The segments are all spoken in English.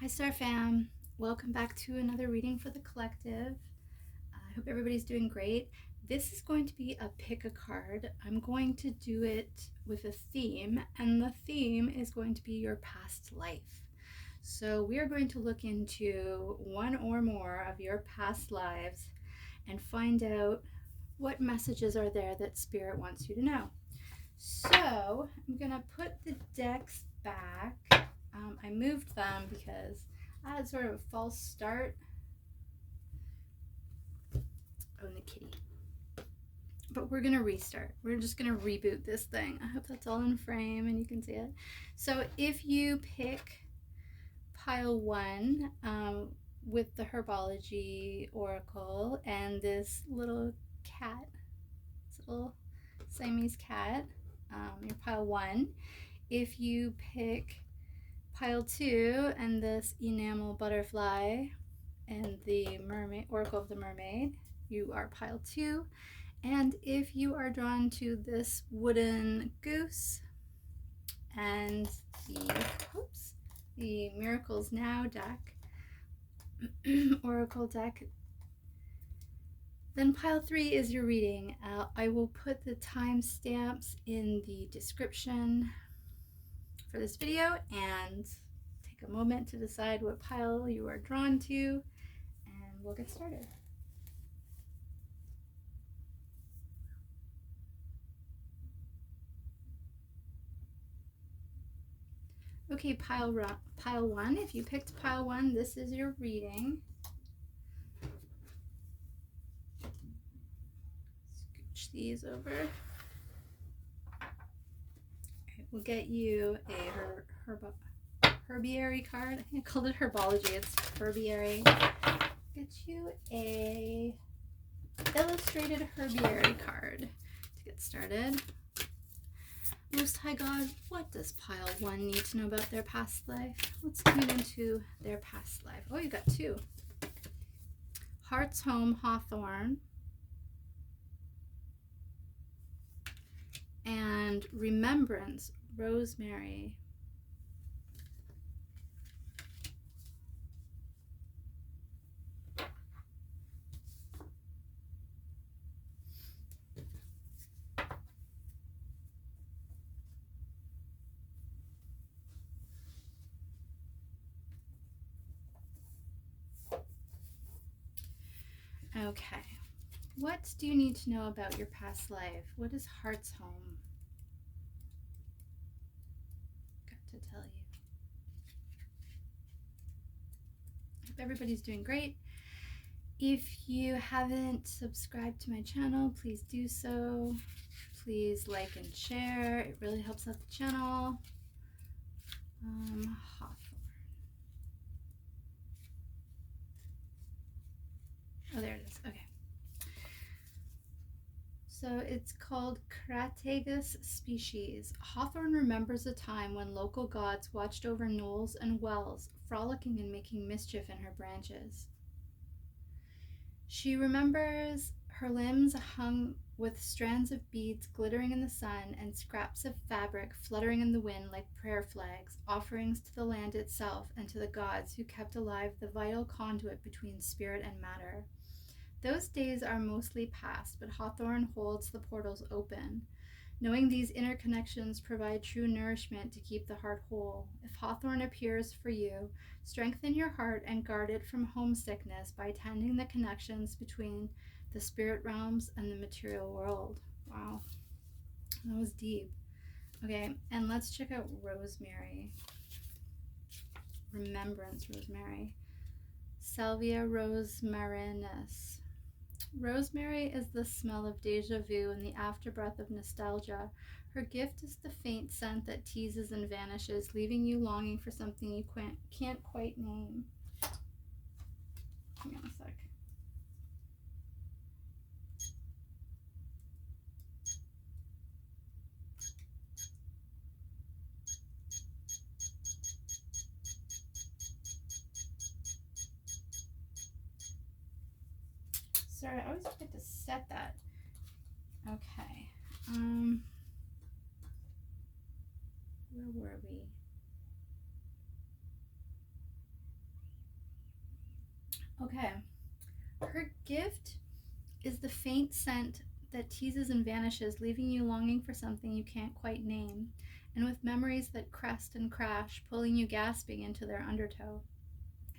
Hi Star Fam, welcome back to another reading for the collective. I hope everybody's doing great. This is going to be a pick a card. I'm going to do it with a theme, and the theme is going to be your past life. So we are going to look into one or more of your past lives and find out what messages are there that Spirit wants you to know. So I'm gonna put the decks back. I moved them because I had sort of a false start. Oh, and the kitty. But we're gonna restart. We're just gonna reboot this thing. I hope that's all in frame and you can see it. So if you pick pile one with the Herbology Oracle and this little cat, this little Siamese cat, your pile one. If you pick pile two and this enamel butterfly and the mermaid, Oracle of the Mermaid, you are pile two. And if you are drawn to this wooden goose and the Miracles Now deck, Oracle deck, then pile three is your reading. I will put the timestamps in the description for this video and take a moment to decide what pile you are drawn to, and we'll get started. Okay, pile one. If you picked pile one, this is your reading. Scooch these over. Okay, we'll get you a herbiary card. I think I called it herbology. It's herbiary. Get you a illustrated herbiary card to get started. Most High God, what does pile one need to know about their past life? Let's tune into their past life. Oh, you got two. Heart's Home, Hawthorne. And Remembrance, Rosemary. Okay, what do you need to know about your past life? What is Heart's Home? Got to tell you. Hope everybody's doing great. If you haven't subscribed to my channel, please do so. Please like and share. It really helps out the channel. Hawthorne. Oh, there it is. Okay. So it's called Crataegus species. Hawthorne remembers a time when local gods watched over knolls and wells, frolicking and making mischief in her branches. She remembers her limbs hung with strands of beads glittering in the sun and scraps of fabric fluttering in the wind like prayer flags, offerings to the land itself and to the gods who kept alive the vital conduit between spirit and matter. Those days are mostly past, but Hawthorne holds the portals open. Knowing these interconnections provide true nourishment to keep the heart whole. If Hawthorne appears for you, strengthen your heart and guard it from homesickness by tending the connections between the spirit realms and the material world. Wow, that was deep. Okay, and let's check out Rosemary. Remembrance, Rosemary. Salvia rosmarinus. Rosemary is the smell of deja vu and the afterbreath of nostalgia. Her gift is the faint scent that teases and vanishes, leaving you longing for something you can't quite name. Give me a sec. Sorry, I always forget to set that. Okay. Where were we? Okay. Her gift is the faint scent that teases and vanishes, leaving you longing for something you can't quite name, and with memories that crest and crash, pulling you gasping into their undertow.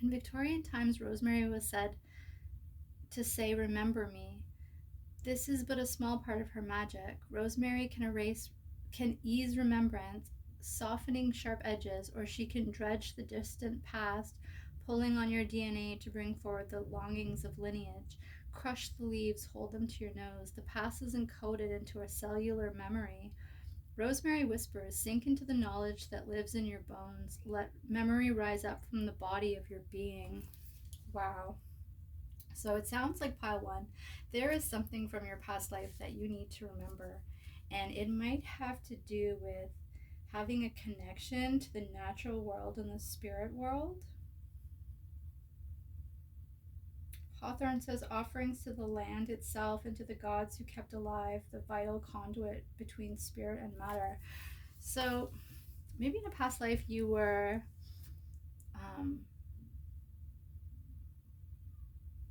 In Victorian times, rosemary was said to say, "Remember me." This is but a small part of her magic. Rosemary can ease remembrance, softening sharp edges, or she can dredge the distant past, pulling on your DNA to bring forward the longings of lineage. Crush the leaves, hold them to your nose. The past is encoded into a cellular memory. Rosemary whispers, sink into the knowledge that lives in your bones. Let memory rise up from the body of your being. Wow. So it sounds like pile one. There is something from your past life that you need to remember. And it might have to do with having a connection to the natural world and the spirit world. Hawthorne says offerings to the land itself and to the gods who kept alive the vital conduit between spirit and matter. So maybe in a past life you were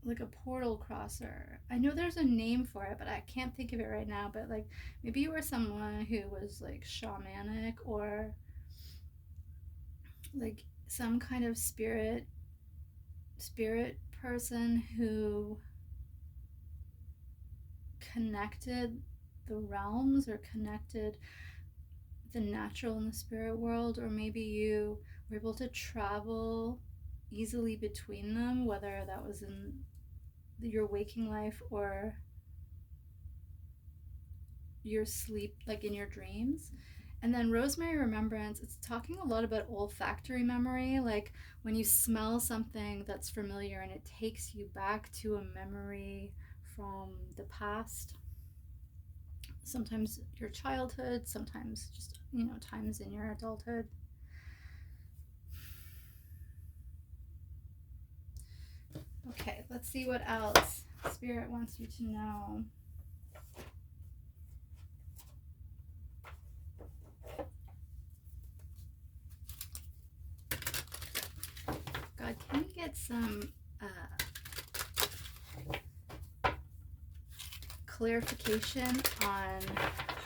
like a portal crosser. I know there's a name for it, but I can't think of it right now. But like maybe you were someone who was like shamanic or like some kind of spirit person who connected the realms or connected the natural and the spirit world, or maybe you were able to travel easily between them, whether that was in your waking life or your sleep, like in your dreams. And then rosemary remembrance, it's talking a lot about olfactory memory, like when you smell something that's familiar and it takes you back to a memory from the past. Sometimes your childhood, sometimes just, times in your adulthood. Okay, let's see what else Spirit wants you to know. God, can we get some clarification on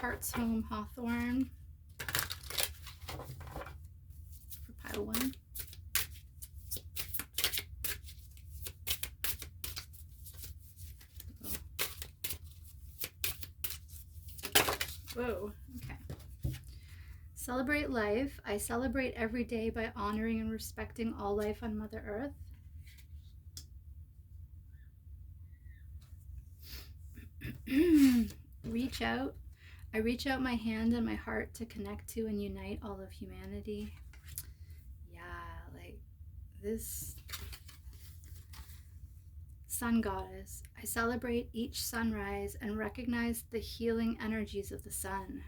Heart's Home Hawthorne for pile one? Whoa, okay. Celebrate life. I celebrate every day by honoring and respecting all life on Mother Earth. Reach out. I reach out my hand and my heart to connect to and unite all of humanity. Yeah, like this sun goddess. I celebrate each sunrise and recognize the healing energies of the sun.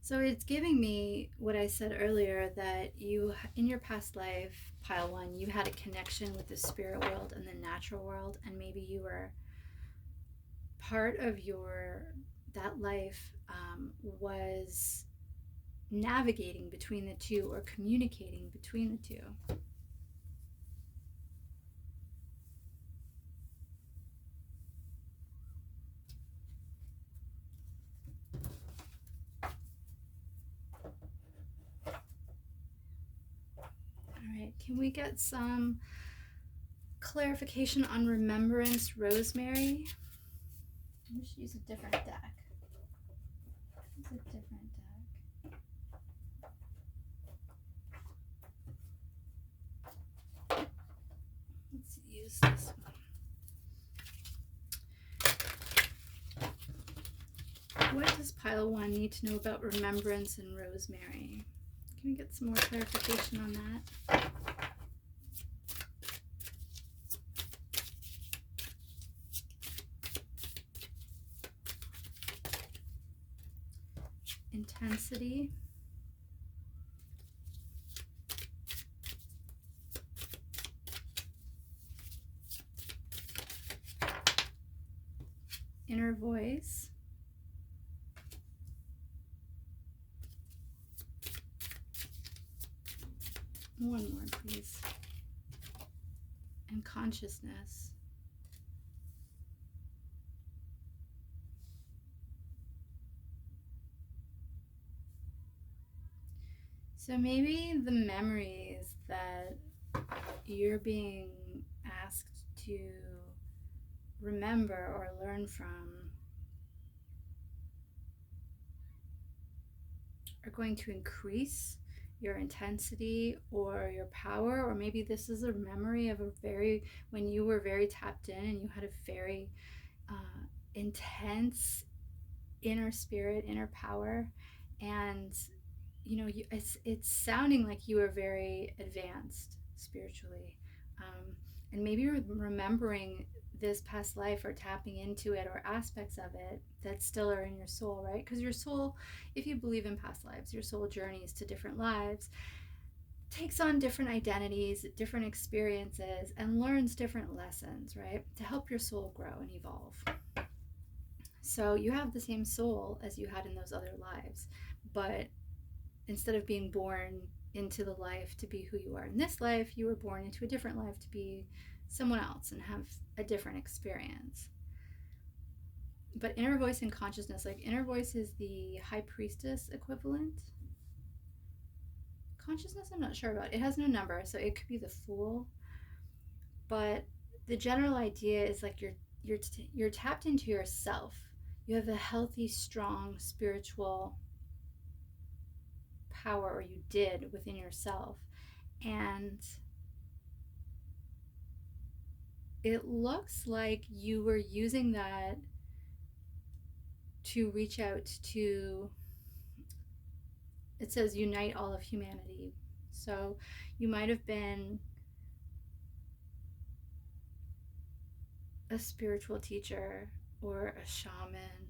So it's giving me what I said earlier, that you, in your past life, pile one, you had a connection with the spirit world and the natural world, and maybe you were part of that life was navigating between the two or communicating between the two. All right, can we get some clarification on Remembrance Rosemary? We should use a different deck. It's a different deck. Let's use this one. What does pile one need to know about Remembrance and Rosemary? Can we get some more clarification on that? Intensity. Inner voice. One more, please. and consciousness. So maybe the memories that you're being asked to remember or learn from are going to increase your intensity or your power, or maybe this is a memory of when you were very tapped in and you had a very intense inner spirit, inner power, and it's sounding like you are very advanced spiritually, and maybe you're remembering this past life or tapping into it or aspects of it that still are in your soul, right? Because your soul, if you believe in past lives, your soul journeys to different lives, takes on different identities, different experiences, and learns different lessons, right? To help your soul grow and evolve. So you have the same soul as you had in those other lives, but instead of being born into the life to be who you are in this life, you were born into a different life to be someone else and have a different experience. But inner voice and consciousness, like inner voice is the high priestess equivalent. Consciousness, I'm not sure about. It has no number, so it could be the fool. But the general idea is like you're tapped into yourself. You have a healthy, strong spiritual power, or you did, within yourself, and it looks like you were using that to reach out to, it says, unite all of humanity. So you might have been a spiritual teacher or a shaman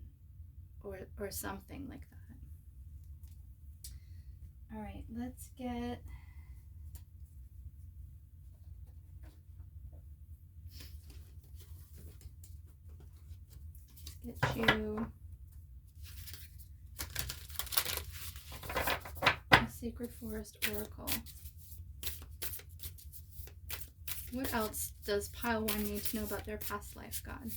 or something like that. All right, let's get you a Sacred Forest Oracle. What else does pile 1 need to know about their past life, God?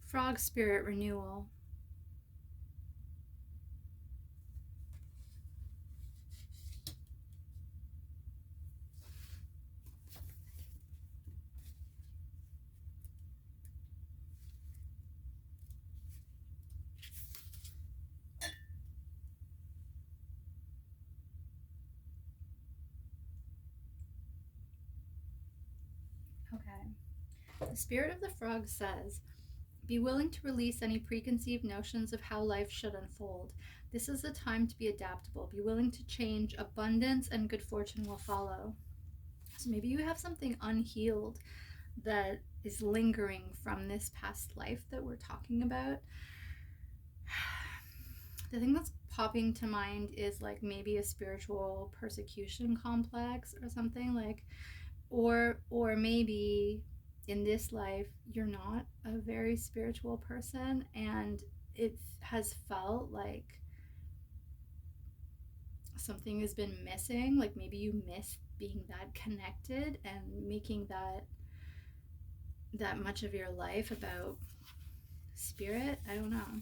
Frog Spirit Renewal. Okay. The Spirit of the Frog says, be willing to release any preconceived notions of how life should unfold. This is the time to be adaptable. Be willing to change. Abundance and good fortune will follow. So maybe you have something unhealed that is lingering from this past life that we're talking about. The thing that's popping to mind is like maybe a spiritual persecution complex or something, like, or maybe in this life you're not a very spiritual person and it has felt like something has been missing, like maybe you miss being that connected and making that much of your life about spirit. I don't know.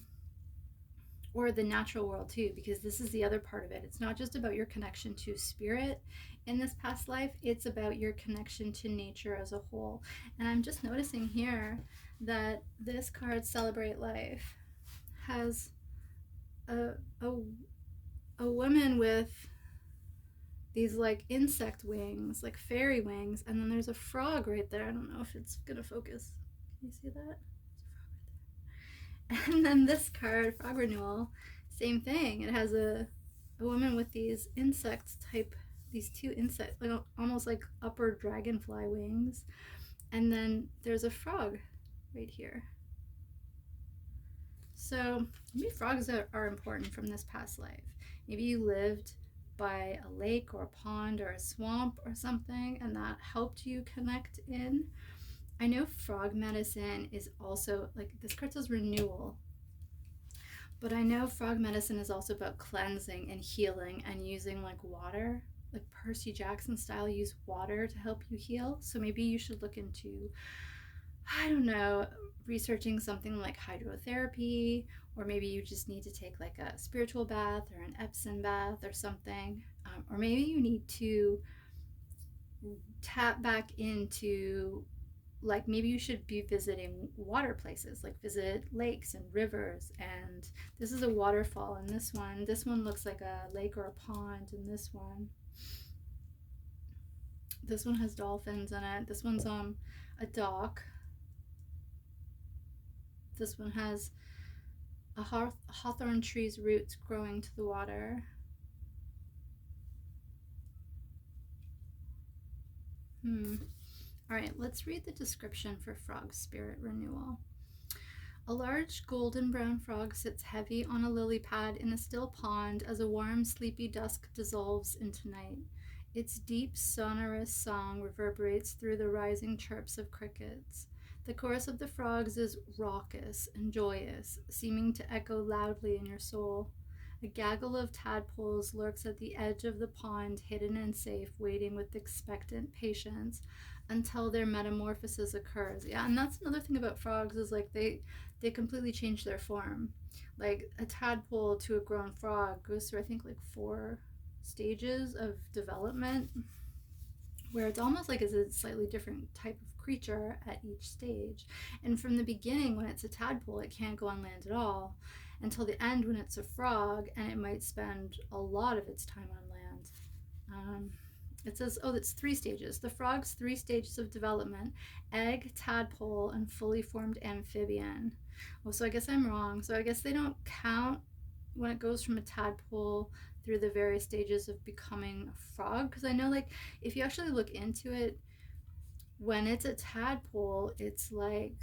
Or the natural world too, because this is the other part of it. It's not just about your connection to spirit in this past life, it's about your connection to nature as a whole. And I'm just noticing here that this card, Celebrate Life, has a woman with these like insect wings, like fairy wings, and then there's a frog right there. I don't know if it's gonna focus. Can you see that? And then this card, Frog Renewal, same thing. It has a woman with these insect type, these two insect, like almost like upper dragonfly wings, and then there's a frog right here. So maybe frogs are important from this past life. Maybe you lived by a lake or a pond or a swamp or something, and that helped you connect in. I know frog medicine is also, like, this card says renewal, But I know frog medicine is also about cleansing and healing and using like water, like Percy Jackson style, use water to help you heal. So maybe you should look into, I don't know, researching something like hydrotherapy, or maybe you just need to take like a spiritual bath or an Epsom bath or something. Or maybe you need to tap back into, like, maybe you should be visiting water places, like visit lakes and rivers. And this is a waterfall in this one looks like a lake or a pond. In this one has dolphins in it. This one's a dock. This one has a hawthorn tree's roots growing to the water. All right, let's read the description for frog spirit renewal. A large golden brown frog sits heavy on a lily pad in a still pond as a warm, sleepy dusk dissolves into night. Its deep, sonorous song reverberates through the rising chirps of crickets. The chorus of the frogs is raucous and joyous, seeming to echo loudly in your soul. A gaggle of tadpoles lurks at the edge of the pond, hidden and safe, waiting with expectant patience until their metamorphosis occurs. Yeah, and that's another thing about frogs, is like they completely change their form. Like a tadpole to a grown frog goes through, I think, like 4 stages of development, where it's almost like it's a slightly different type of creature at each stage. And from the beginning, when it's a tadpole, it can't go on land at all, until the end when it's a frog, and it might spend a lot of its time on land. It says, oh, it's 3 stages. The frog's 3 stages of development: egg, tadpole, and fully formed amphibian. Oh, so I guess I'm wrong. So I guess they don't count when it goes from a tadpole through the various stages of becoming a frog. Because I know, like, if you actually look into it, when it's a tadpole, it's like,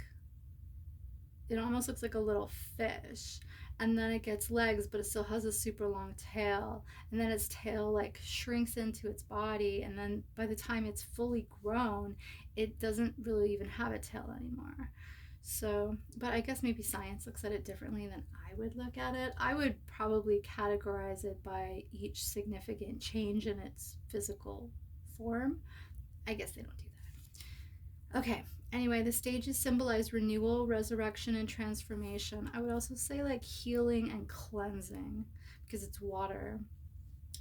it almost looks like a little fish. And then it gets legs, but it still has a super long tail. And then its tail like shrinks into its body. And then by the time it's fully grown, it doesn't really even have a tail anymore. So, but I guess maybe science looks at it differently than I would look at it. I would probably categorize it by each significant change in its physical form. I guess they don't do that. Okay, anyway, the stages symbolize renewal, resurrection, and transformation. I would also say like healing and cleansing, because it's water.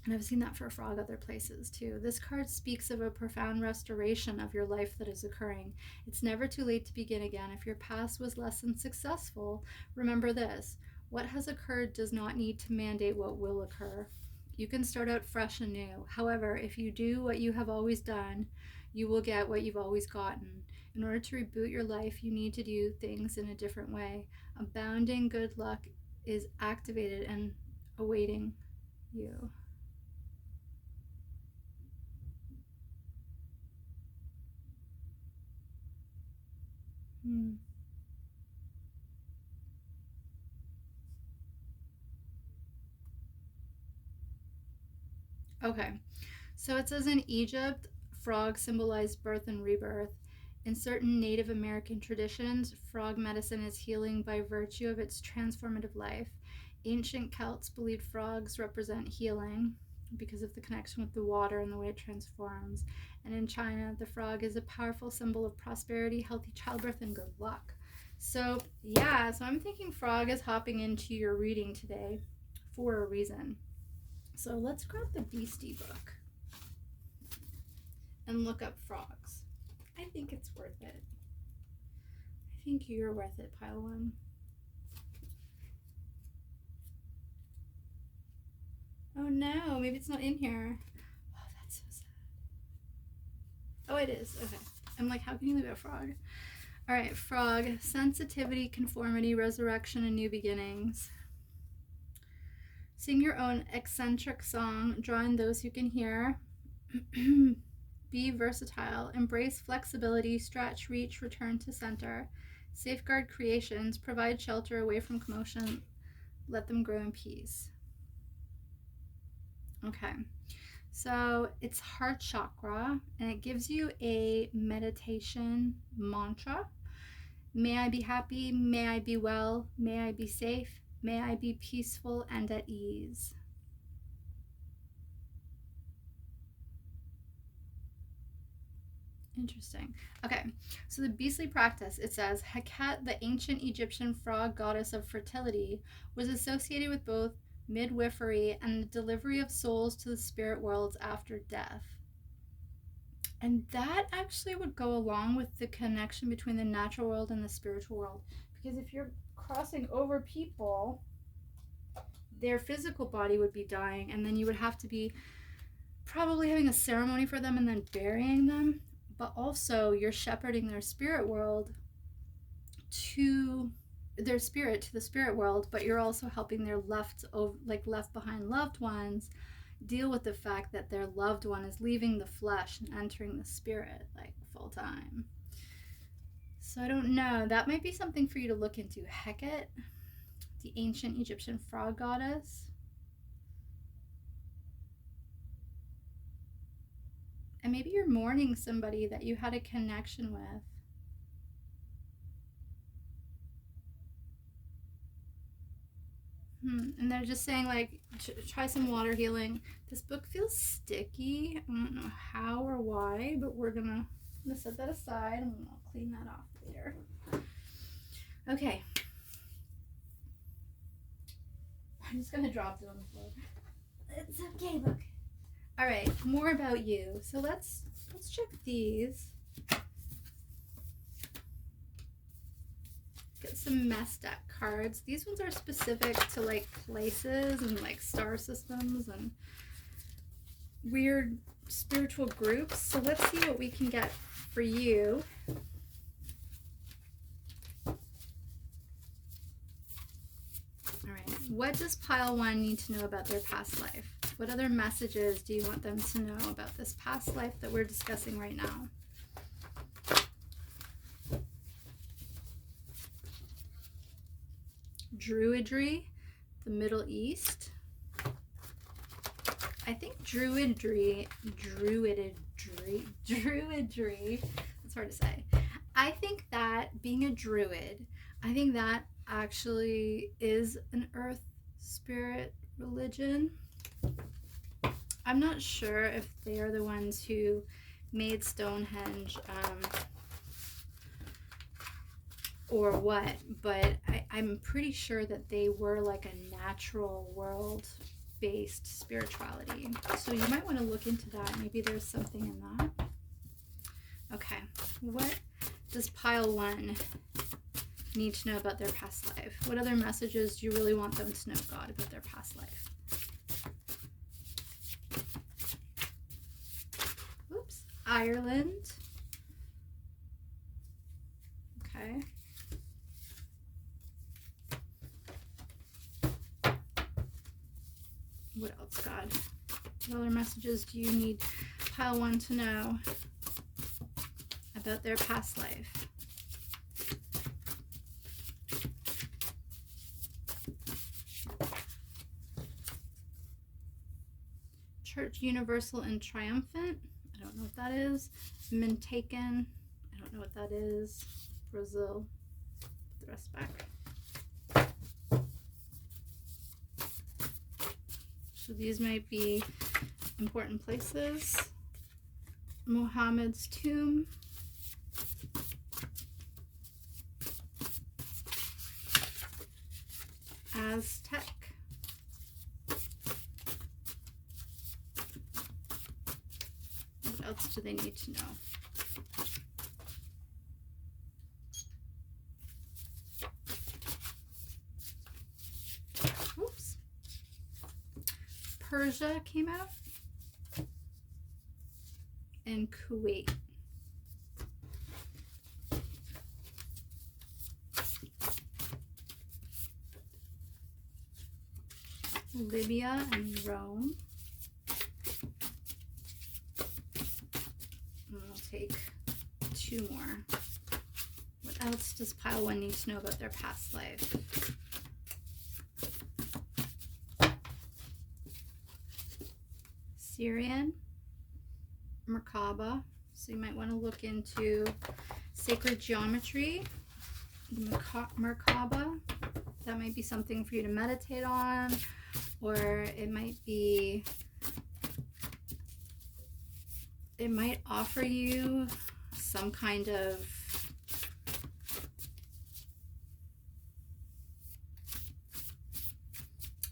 And I've seen that for a frog other places too. This card speaks of a profound restoration of your life that is occurring. It's never too late to begin again. If your past was less than successful, remember this: what has occurred does not need to mandate what will occur. You can start out fresh and new. However, if you do what you have always done, you will get what you've always gotten. In order to reboot your life, you need to do things in a different way. Abounding good luck is activated and awaiting you. Okay, so it says in Egypt, frogs symbolize birth and rebirth. In certain Native American traditions, frog medicine is healing by virtue of its transformative life. Ancient Celts believed frogs represent healing because of the connection with the water and the way it transforms. And in China, the frog is a powerful symbol of prosperity, healthy childbirth, and good luck. So, yeah, so I'm thinking frog is hopping into your reading today for a reason. So let's grab the Beastie book and look up frogs. I think it's worth it. I think you're worth it, Pile One. Oh no, maybe it's not in here. Oh, that's so sad. Oh, it is. Okay. I'm like, how can you leave a frog? All right, frog. Sensitivity, conformity, resurrection, and new beginnings. Sing your own eccentric song, draw in those who can hear. Be versatile, embrace flexibility, stretch, reach, return to center. Safeguard creations, provide shelter away from commotion, let them grow in peace. Okay, so it's heart chakra, and it gives you a meditation mantra. May I be happy, may I be well, may I be safe, May I be peaceful and at ease. Interesting. Okay, so the beastly practice, it says, Heket, the ancient Egyptian frog goddess of fertility, was associated with both midwifery and the delivery of souls to the spirit worlds after death. And that actually would go along with the connection between the natural world and the spiritual world. Because if you're crossing over people, their physical body would be dying, and then you would have to be probably having a ceremony for them and then burying them. But also you're shepherding their spirit world to their spirit to the spirit world, but you're also helping their left behind loved ones deal with the fact that their loved one is leaving the flesh and entering the spirit like full time. So I don't know, that might be something for you to look into. Heket, the ancient Egyptian frog goddess. And maybe you're mourning somebody that you had a connection with. And they're just saying, like, try some water healing. This book feels sticky. I don't know how or why, but I'm gonna set that aside and I'll clean that off later. Okay. I'm just gonna drop it on the floor. It's okay, look. All right, more about you. So let's check these. Get some messed up cards. These ones are specific to like places and like star systems and weird spiritual groups. So let's see what we can get for you. All right, what does pile 1 need to know about their past life? What other messages do you want them to know about this past life that we're discussing right now? Druidry, the Middle East. I think druidry, it's hard to say. I think that being a druid, I think that actually is an earth spirit religion. I'm not sure if they are the ones who made Stonehenge or what, but I'm pretty sure that they were like a natural world based spirituality. So you might want to look into that. Maybe there's something in that. Okay, what does pile 1 need to know about their past life? What other messages do you really want them to know, God, about their past life? Oops, Ireland. Okay. What else, God? What other messages do you need pile 1 to know about their past life? Church Universal and Triumphant. I don't know what that is. Mintaken. I don't know what that is. Brazil. Put the rest back. So these might be important places. Muhammad's tomb. Aztec. What else do they need to know? Oops. Persia came out. And Kuwait. Libya and Rome. And we'll take 2 more. What else does pile 1 need to know about their past life? Syrian, Merkaba. So you might want to look into sacred geometry, Merkaba. That might be something for you to meditate on, or it might offer you some kind of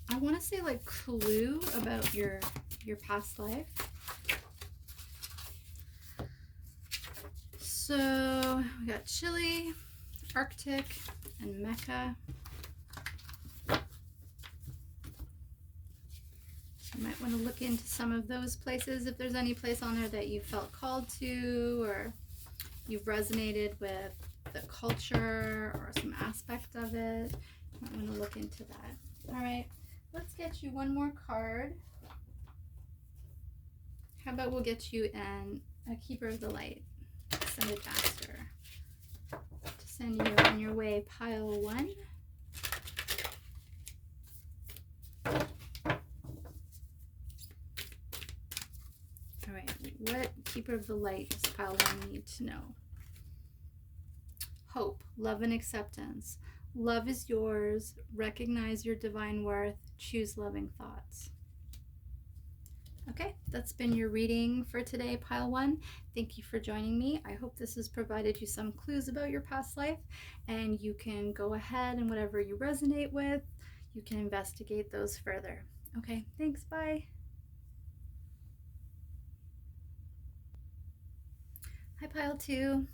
I want to say like clue about your past life. So we got Chile, Arctic, and Mecca. You might want to look into some of those places if there's any place on there that you felt called to, or you've resonated with the culture or some aspect of it. You might want to look into that. All right, let's get you one more card. How about we'll get you a Keeper of the Light, Ascended Master, to send you on your way, pile 1. All right, what Keeper of the Light does pile 1 need to know? Hope, love, and acceptance. Love is yours. Recognize your divine worth. Choose loving thoughts. Okay, that's been your reading for today, pile 1. Thank you for joining me. I hope this has provided you some clues about your past life, and you can go ahead and whatever you resonate with, you can investigate those further. Okay, thanks, bye. Hi, pile 2.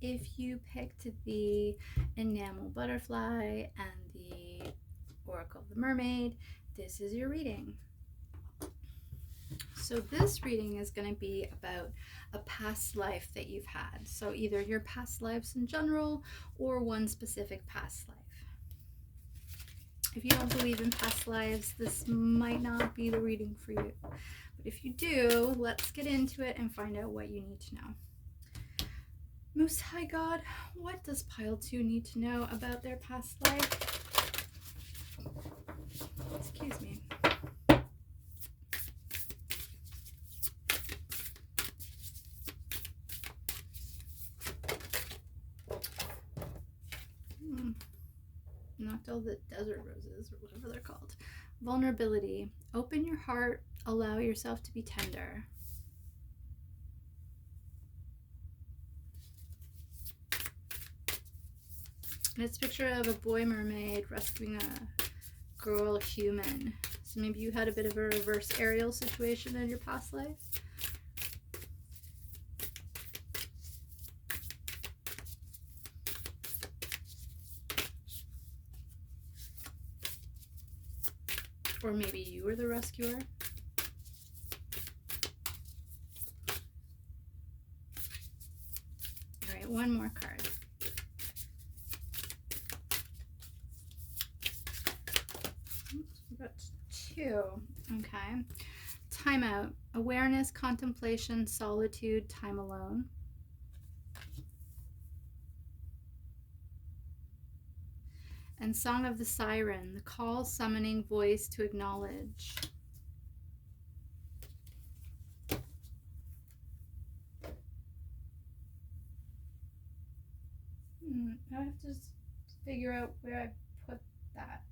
If you picked the enamel butterfly and the oracle of the mermaid, this is your reading. So this reading is going to be about a past life that you've had. So either your past lives in general or one specific past life. If you don't believe in past lives, this might not be the reading for you. But if you do, let's get into it and find out what you need to know. Most High God, what does pile 2 need to know about their past life? Excuse me. Knocked all the desert roses, or whatever they're called. Vulnerability. Open your heart. Allow yourself to be tender. And it's a picture of a boy mermaid rescuing a girl human. So maybe you had a bit of a reverse Ariel situation in your past life. Or maybe you were the rescuer. All right, one more card. Oops, we got 2. Okay. Timeout. Awareness, contemplation, solitude, time alone. And Song of the Siren, the call, summoning voice to acknowledge. I have to figure out where I put that.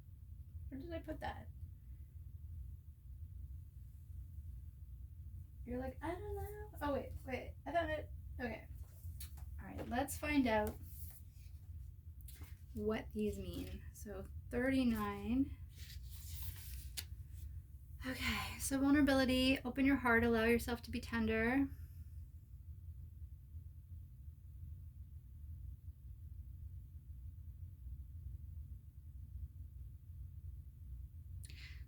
Where did I put that? You're like, I don't know. Oh, wait. I found it. Okay. All right, let's find out what these mean. So 39. Okay, so vulnerability, open your heart, allow yourself to be tender.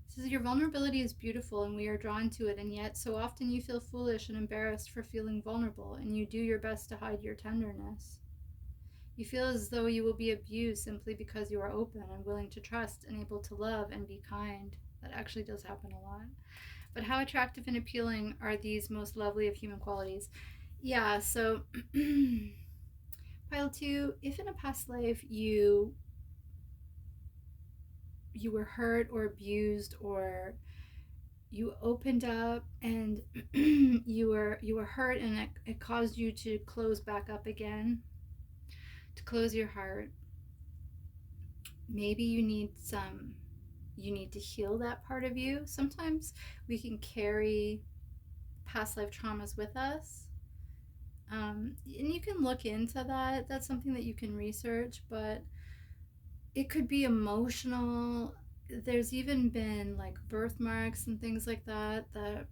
It says your vulnerability is beautiful and we are drawn to it, and yet so often you feel foolish and embarrassed for feeling vulnerable, and you do your best to hide your tenderness. You feel as though you will be abused simply because you are open and willing to trust and able to love and be kind. That actually does happen a lot. But how attractive and appealing are these most lovely of human qualities? Yeah, so pile 2, if in a past life you were hurt or abused, or you opened up and you were hurt and it caused you to close back up again, to close your heart, maybe you need to heal that part of you. Sometimes we can carry past life traumas with us. And you can look into that. That's something that you can research, but it could be emotional. There's even been like birthmarks and things like that that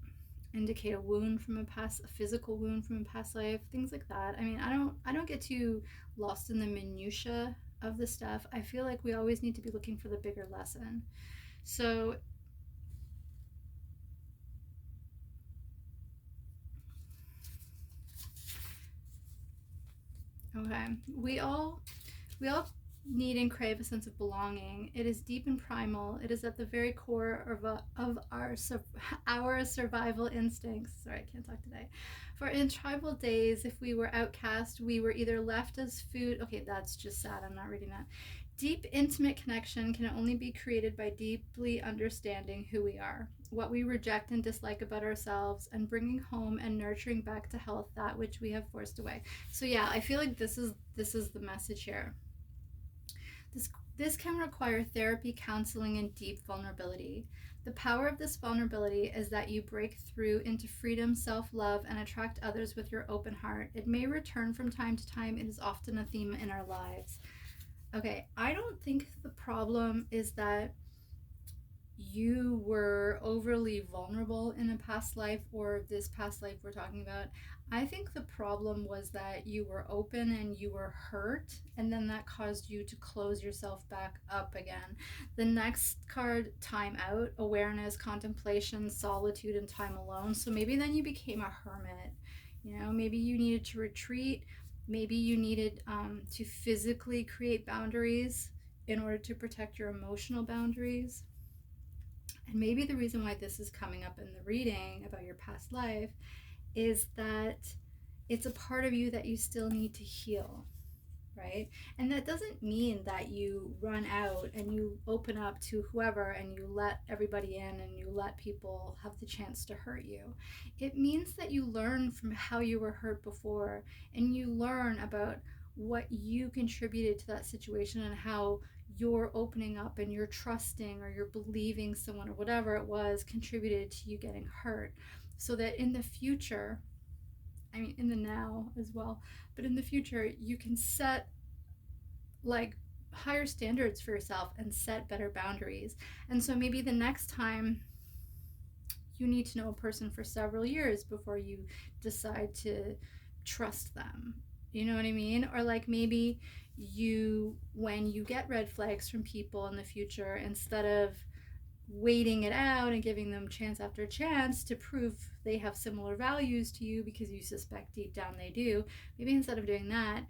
indicate a wound from a physical wound from a past life, things like that. I mean, I don't get too lost in the minutia of the stuff. I feel like we always need to be looking for the bigger lesson. So, okay, we all need and crave a sense of belonging. It is deep and primal. It is at the very core of our survival instincts. Sorry, I can't talk today. For in tribal days, if we were outcast, we were either left as food. Okay, that's just sad. I'm not reading that. Deep, intimate connection can only be created by deeply understanding who we are, what we reject and dislike about ourselves, and bringing home and nurturing back to health that which we have forced away. So yeah, I feel like this is the message here. This, this can require therapy, counseling, and deep vulnerability. The power of this vulnerability is that you break through into freedom, self love, and attract others with your open heart. It may return from time to time, it is often a theme in our lives. Okay, I don't think the problem is that you were overly vulnerable in a past life or this past life we're talking about. I think the problem was that you were open and you were hurt, and then that caused you to close yourself back up again. The next card, time out, awareness, contemplation, solitude, and time alone. So maybe then you became a hermit. You know, maybe you needed to retreat. Maybe you needed to physically create boundaries in order to protect your emotional boundaries. And maybe the reason why this is coming up in the reading about your past life is that it's a part of you that you still need to heal, right? And that doesn't mean that you run out and you open up to whoever and you let everybody in and you let people have the chance to hurt you. It means that you learn from how you were hurt before, and you learn about what you contributed to that situation and how your opening up and your trusting or your believing someone or whatever it was contributed to you getting hurt, so that in the future, I mean in the now as well, but in the future you can set like higher standards for yourself and set better boundaries. And so maybe the next time you need to know a person for several years before you decide to trust them. You know what I mean? Or like maybe you, when you get red flags from people in the future, instead of waiting it out and giving them chance after chance to prove they have similar values to you because you suspect deep down they do, maybe instead of doing that,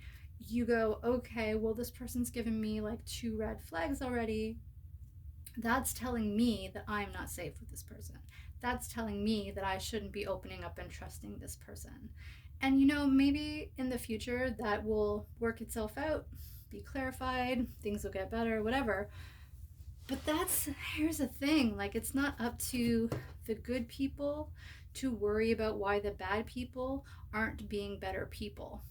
you go, okay, well, this person's given me like 2 red flags already. That's telling me that I'm not safe with this person. That's telling me that I shouldn't be opening up and trusting this person. And you know, maybe in the future that will work itself out, be clarified, things will get better, whatever. But here's the thing, like, it's not up to the good people to worry about why the bad people aren't being better people.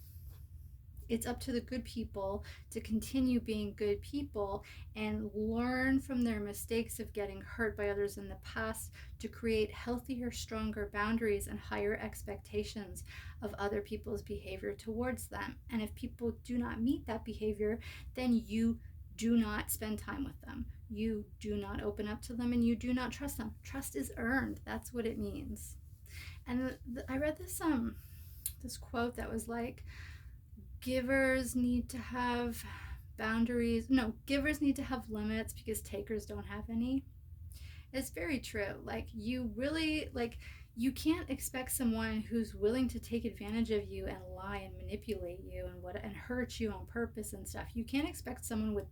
It's up to the good people to continue being good people and learn from their mistakes of getting hurt by others in the past to create healthier, stronger boundaries and higher expectations of other people's behavior towards them. And if people do not meet that behavior, then you do not spend time with them. You do not open up to them, and you do not trust them. Trust is earned. That's what it means. And I read this quote that was like, givers need to have boundaries. No, givers need to have limits because takers don't have any. It's very true. Like, you really, like, you can't expect someone who's willing to take advantage of you and lie and manipulate you and hurt you on purpose and stuff. You can't expect someone with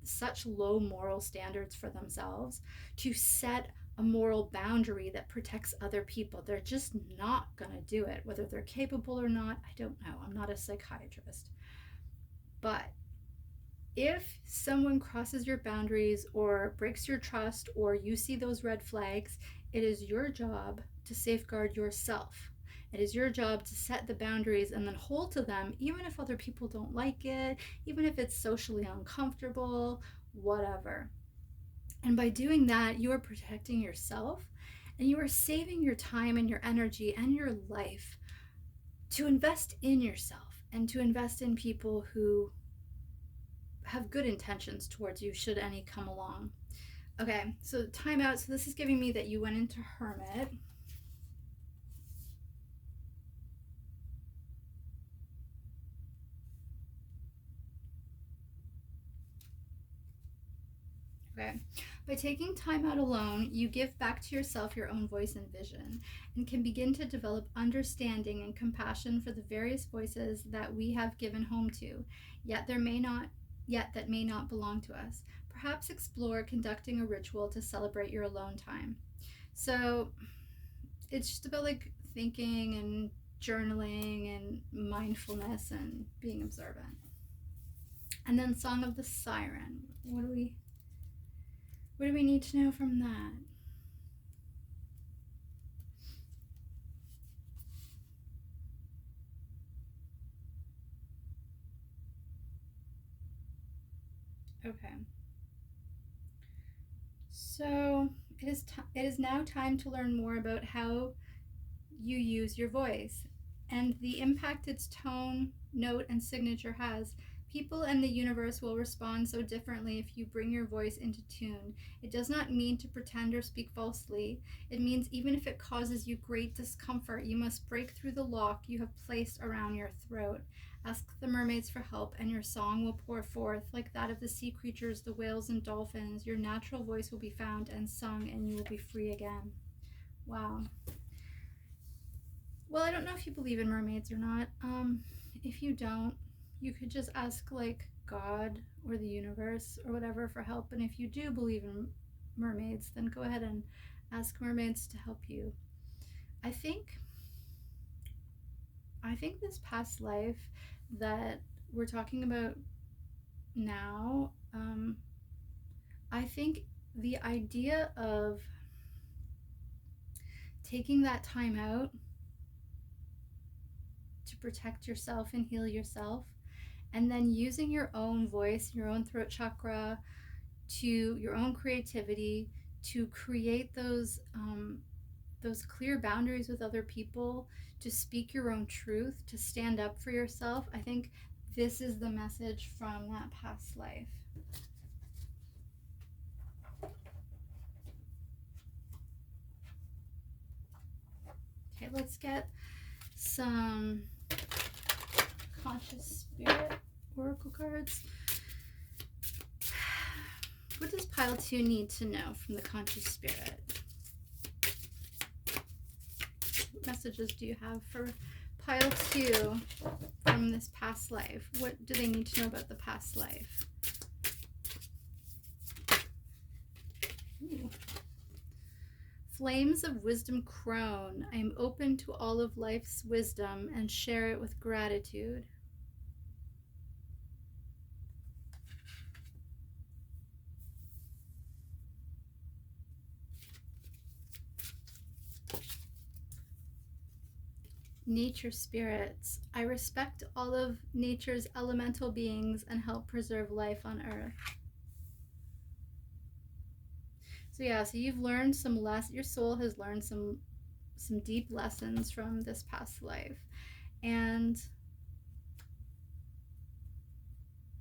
such low moral standards for themselves to set a moral boundary that protects other people. They're just not going to do it. Whether they're capable or not, I don't know. I'm not a psychiatrist. But if someone crosses your boundaries or breaks your trust, or you see those red flags, it is your job to safeguard yourself. It is your job to set the boundaries and then hold to them, even if other people don't like it, even if it's socially uncomfortable, whatever. And by doing that, you are protecting yourself and you are saving your time and your energy and your life to invest in yourself and to invest in people who have good intentions towards you should any come along. Okay, so time out. So this is giving me that you went into hermit. Okay. By taking time out alone, you give back to yourself your own voice and vision and can begin to develop understanding and compassion for the various voices that we have given home to, yet that may not belong to us. Perhaps explore conducting a ritual to celebrate your alone time. So it's just about like thinking and journaling and mindfulness and being observant. And then Song of the Siren. What do we need to know from that? Okay. So it is now time to learn more about how you use your voice and the impact its tone, note, and signature has. People and the universe will respond so differently if you bring your voice into tune. It does not mean to pretend or speak falsely. It means even if it causes you great discomfort, you must break through the lock you have placed around your throat. Ask the mermaids for help, and your song will pour forth like that of the sea creatures, the whales, and dolphins. Your natural voice will be found and sung, and you will be free again. Wow. Well, I don't know if you believe in mermaids or not. If you don't, you could just ask like God or the universe or whatever for help. And if you do believe in mermaids, then go ahead and ask mermaids to help you. I think this past life that we're talking about now, I think the idea of taking that time out to protect yourself and heal yourself, and then using your own voice, your own throat chakra, to your own creativity to create those clear boundaries with other people, to speak your own truth, to stand up for yourself. I think this is the message from that past life. Okay, let's get some conscious spirit oracle cards. What does pile 2 need to know from the conscious spirit? What messages do you have for pile 2 from this past life? What do they need to know about the past life? Ooh. Flames of wisdom crone. I am open to all of life's wisdom and share it with gratitude. Nature spirits. I respect all of nature's elemental beings and help preserve life on earth. So yeah, so you've learned some lessons. Your soul has learned some deep lessons from this past life, and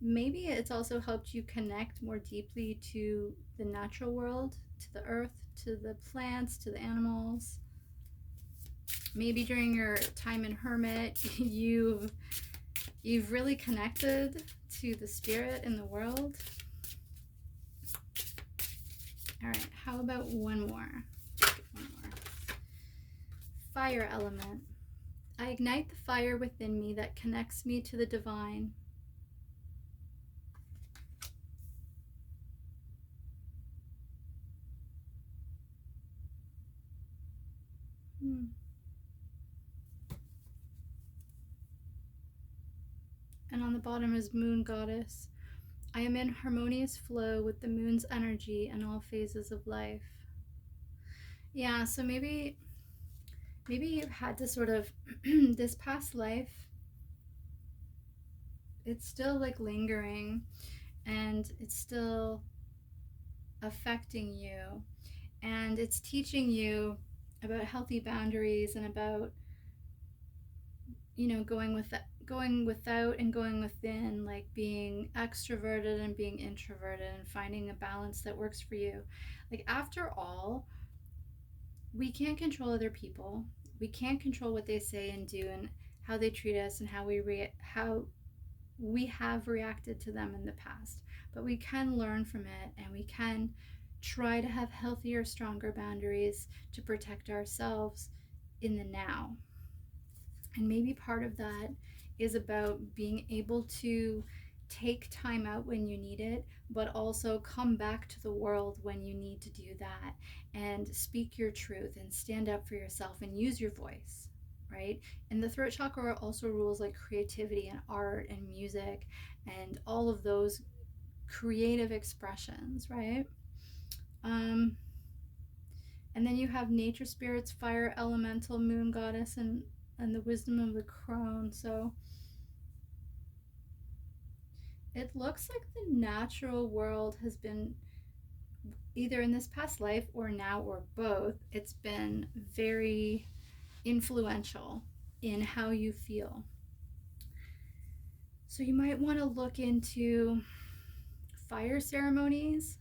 maybe it's also helped you connect more deeply to the natural world, to the earth, to the plants, to the animals. Maybe during your time in hermit, you've really connected to the spirit in the world. All right, how about one more? Fire element. I ignite the fire within me that connects me to the divine. And on the bottom is Moon Goddess. I am in harmonious flow with the moon's energy in all phases of life. Yeah, so maybe you've had to sort of this past life, it's still like lingering, and it's still affecting you, and it's teaching you about healthy boundaries and about, going without and going within, like being extroverted and being introverted and finding a balance that works for you. Like, after all, we can't control other people. We can't control what they say and do and how they treat us and how we have reacted to them in the past. But we can learn from it, and we can try to have healthier, stronger boundaries to protect ourselves in the now. And maybe part of that is about being able to take time out when you need it, but also come back to the world when you need to do that, and speak your truth and stand up for yourself and use your voice, right? And the throat chakra also rules like creativity and art and music and all of those creative expressions, right? And then you have nature spirits, fire elemental, moon goddess, and the wisdom of the crone. So it looks like the natural world has been, either in this past life or now or both, it's been very influential in how you feel. So you might want to look into fire ceremonies.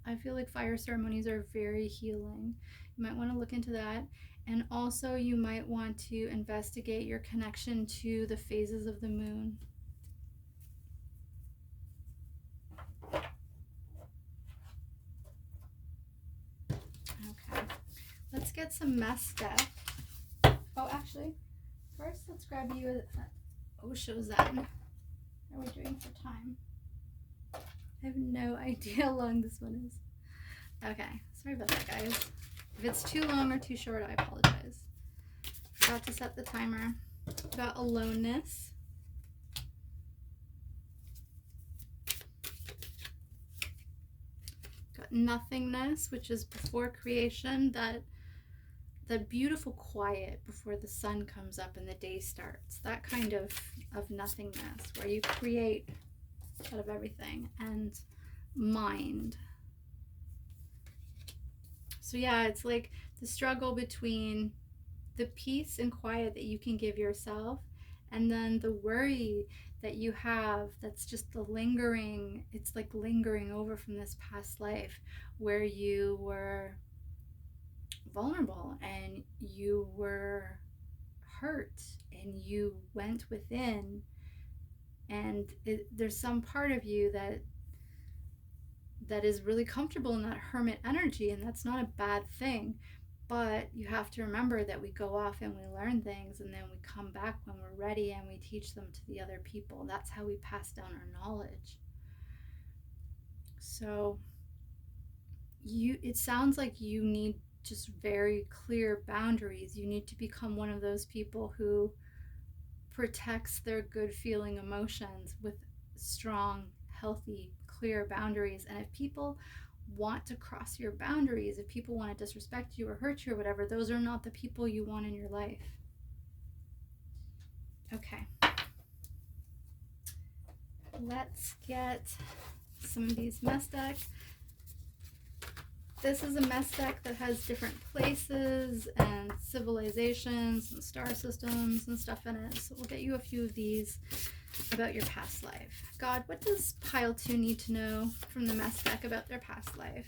I feel like fire ceremonies are very healing. You might want to look into that. And also you might want to investigate your connection to the phases of the moon. Okay, let's get some mess deck. Oh, actually, first let's grab you an Osho Zen. How are we doing for time? I have no idea how long this one is. Okay, sorry about that, guys. If it's too long or too short, I apologize. Forgot to set the timer. Got aloneness. Got nothingness, which is before creation, that beautiful quiet before the sun comes up and the day starts. That kind of nothingness where you create out of everything. And mind. So yeah, it's like the struggle between the peace and quiet that you can give yourself, and then the worry that you have that's just the lingering, it's like lingering over from this past life where you were vulnerable and you were hurt and you went within, and there's some part of you that is really comfortable in that hermit energy, and that's not a bad thing. But you have to remember that we go off and we learn things, and then we come back when we're ready and we teach them to the other people. That's how we pass down our knowledge. So it sounds like you need just very clear boundaries. You need to become one of those people who protects their good feeling emotions with strong, healthy, clear boundaries. And if people want to cross your boundaries, if people want to disrespect you or hurt you or whatever, those are not the people you want in your life. Okay. Let's get some of these mess decks. This is a mess deck that has different places and civilizations and star systems and stuff in it. So we'll get you a few of these about your past life. God, what does pile 2 need to know from the mess deck about their past life?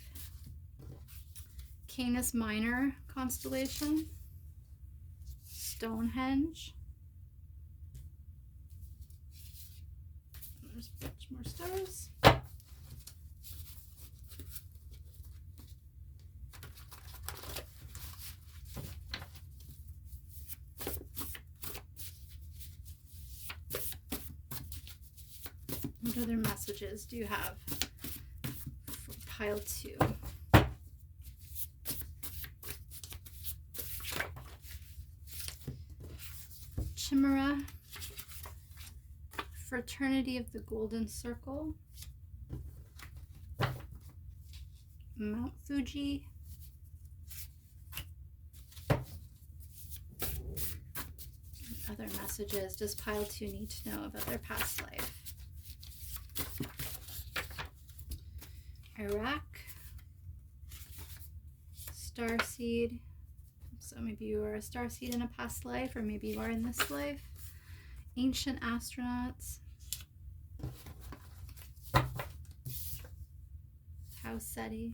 Canis Minor constellation, Stonehenge. There's a bunch more stars. What other messages do you have for pile 2? Chimera, Fraternity of the Golden Circle, Mount Fuji, other messages does pile 2 need to know about their past life? Iraq, starseed. So maybe you were a starseed in a past life, or maybe you are in this life. Ancient astronauts. Tau Ceti.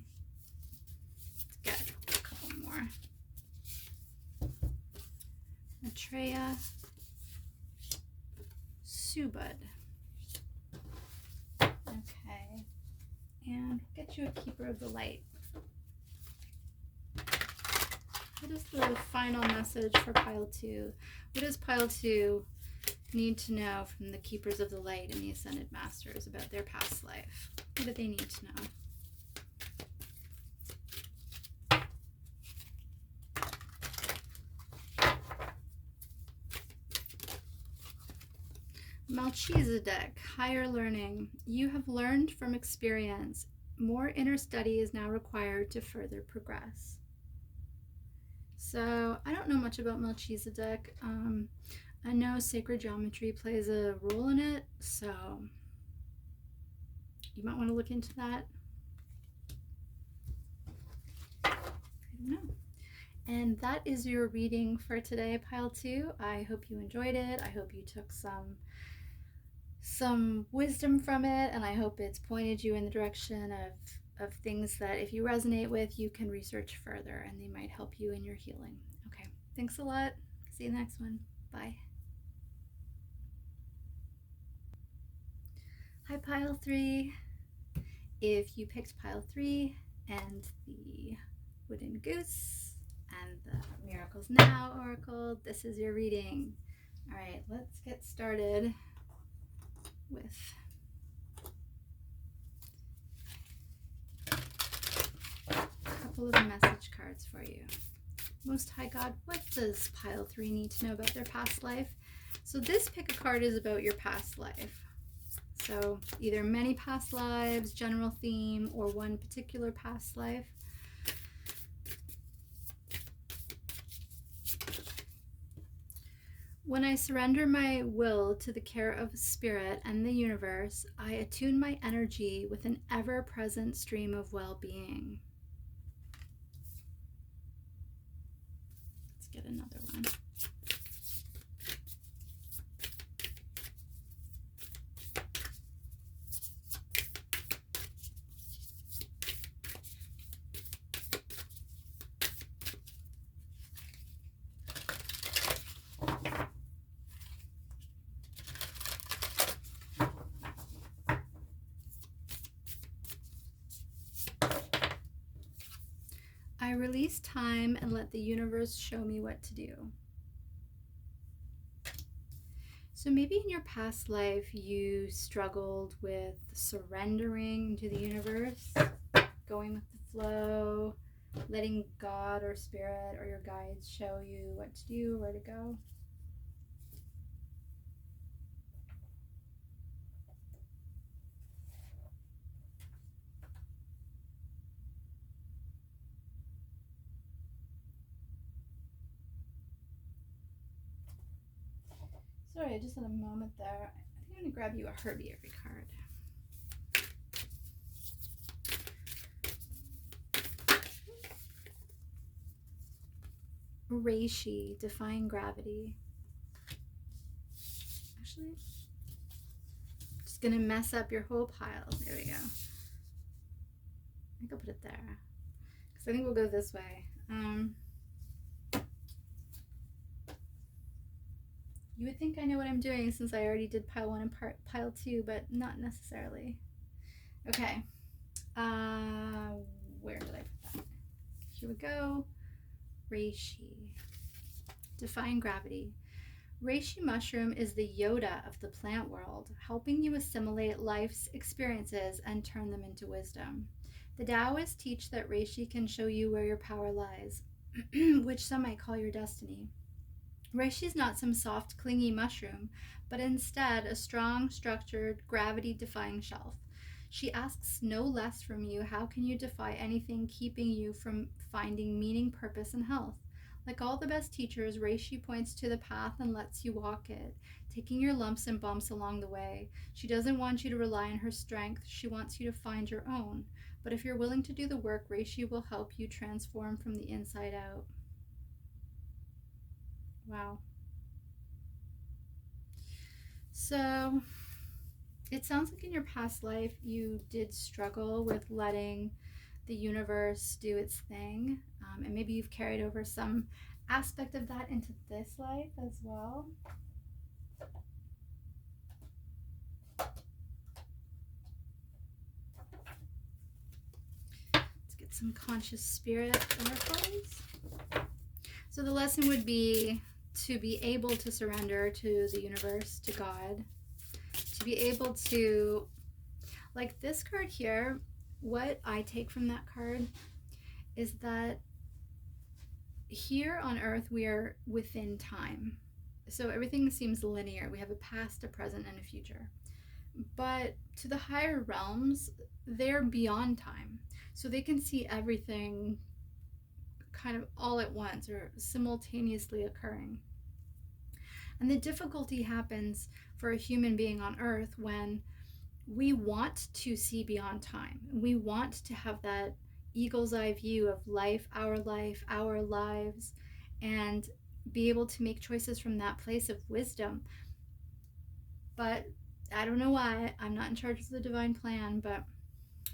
Let's get a couple more. Maitreya. Subud. Okay. And get you a Keeper of the Light. What is the final message for pile 2? What does pile 2 need to know from the Keepers of the Light and the Ascended Masters about their past life? What do they need to know? Melchizedek, higher learning. You have learned from experience. More inner study is now required to further progress. So I don't know much about Melchizedek. I know sacred geometry plays a role in it, so you might want to look into that. I don't know. And that is your reading for today, pile 2. I hope you enjoyed it. I hope you took some wisdom from it, and I hope it's pointed you in the direction of things that if you resonate with, you can research further, and they might help you in your healing. Okay, thanks a lot. See you in the next one. Bye. Hi, pile 3. If you picked pile 3 and the wooden goose and the Miracles Now Oracle, this is your reading. All right, let's get started with a couple of message cards for you. Most High God, what does pile 3 need to know about their past life? So this pick a card is about your past life. So either many past lives, general theme, or one particular past life. When I surrender my will to the care of Spirit and the universe, I attune my energy with an ever-present stream of well-being. Let's get another one. I release time and let the universe show me what to do. So maybe in your past life you struggled with surrendering to the universe, going with the flow, letting God or Spirit or your guides show you what to do, where to go. Sorry, I just had a moment there. I think I'm going to grab you a Herbie every card. Reishi, defying gravity. Actually, just going to mess up your whole pile. There we go. I think I'll put it there. Because I think we'll go this way. You would think I know what I'm doing since I already did pile 1 and pile 2, but not necessarily. Okay. Where did I put that? Here we go. Reishi. Defying gravity. Reishi mushroom is the Yoda of the plant world, helping you assimilate life's experiences and turn them into wisdom. The Taoists teach that Reishi can show you where your power lies, which some might call your destiny. Reishi is not some soft, clingy mushroom, but instead a strong, structured, gravity-defying shelf. She asks no less from you. How can you defy anything keeping you from finding meaning, purpose, and health? Like all the best teachers, Reishi points to the path and lets you walk it, taking your lumps and bumps along the way. She doesn't want you to rely on her strength. She wants you to find your own. But if you're willing to do the work, Reishi will help you transform from the inside out. Wow. So it sounds like in your past life you did struggle with letting the universe do its thing, and maybe you've carried over some aspect of that into this life as well. Let's get some conscious spirit oracles. So the lesson would be to be able to surrender to the universe, to God, to be able to, like this card here, what I take from that card is that here on earth we are within time. So everything seems linear. We have a past, a present, and a future. But to the higher realms, they're beyond time. So they can see everything kind of all at once or simultaneously occurring. And the difficulty happens for a human being on earth when we want to see beyond time. We want to have that eagle's eye view of life, our lives, and be able to make choices from that place of wisdom. But I don't know why, I'm not in charge of the divine plan, but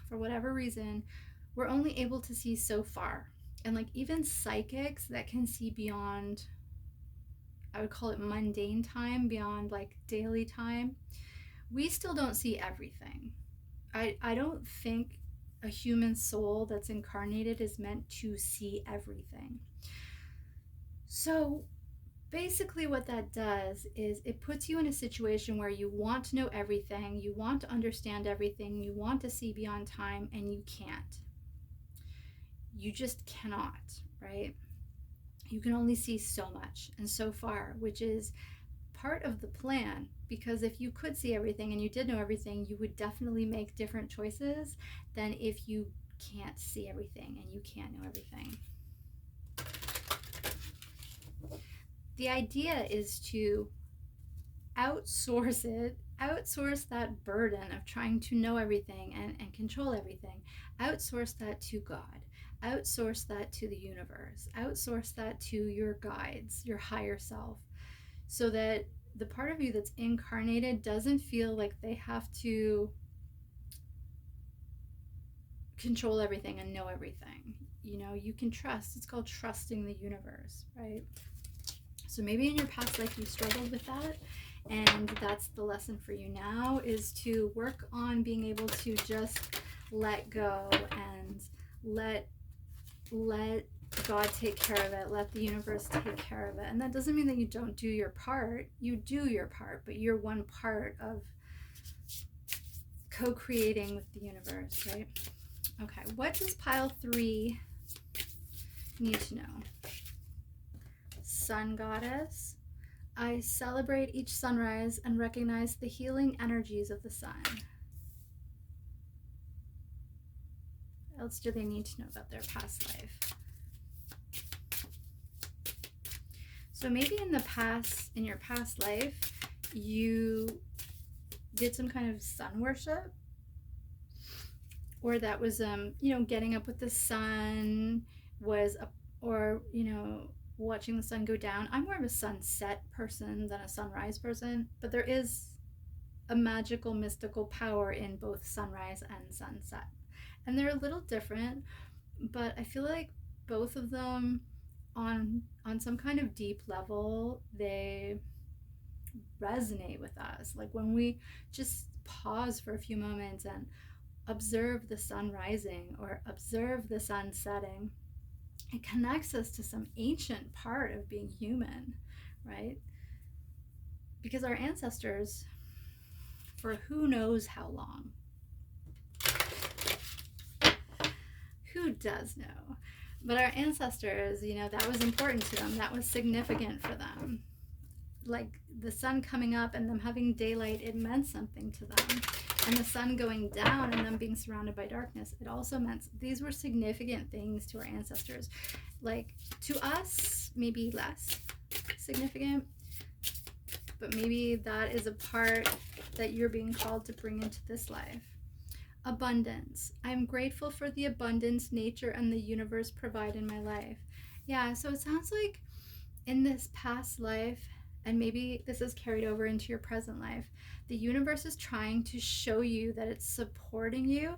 for whatever reason, we're only able to see so far. And like even psychics that can see beyond, I would call it mundane time, beyond like daily time, we still don't see everything. I don't think a human soul that's incarnated is meant to see everything. So basically what that does is it puts you in a situation where you want to know everything, you want to understand everything, you want to see beyond time, and you can't. You just cannot, right? You can only see so much and so far, which is part of the plan, because if you could see everything and you did know everything, you would definitely make different choices than if you can't see everything and you can't know everything. The idea is to outsource that burden of trying to know everything and control everything. Outsource that to God. Outsource that to the universe. Outsource that to your guides, your higher self, so that the part of you that's incarnated doesn't feel like they have to control everything and know everything. You know, you can trust. It's called trusting the universe, right? So maybe in your past life you struggled with that, and that's the lesson for you now, is to work on being able to just let go and let God take care of it, let the universe take care of it. And that doesn't mean that you don't do your part. You do your part, but you're one part of co-creating with the universe, right? Okay, what does pile 3 need to know? Sun Goddess, I celebrate each sunrise and recognize the healing energies of the sun. What else do they need to know about their past life? So maybe in your past life, you did some kind of sun worship, or that was, getting up with the sun or watching the sun go down. I'm more of a sunset person than a sunrise person, but there is a magical, mystical power in both sunrise and sunset. And they're a little different, but I feel like both of them on some kind of deep level, they resonate with us. Like when we just pause for a few moments and observe the sun rising or observe the sun setting, it connects us to some ancient part of being human, right? Because our ancestors, for who knows how long, who does know? But our ancestors, that was important to them. That was significant for them. Like the sun coming up and them having daylight, it meant something to them. And the sun going down and them being surrounded by darkness, it also meant, these were significant things to our ancestors. Like to us, maybe less significant, but maybe that is a part that you're being called to bring into this life. Abundance. I'm grateful for the abundance nature and the universe provide in my life. Yeah, so it sounds like in this past life, and maybe this is carried over into your present life, the universe is trying to show you that it's supporting you.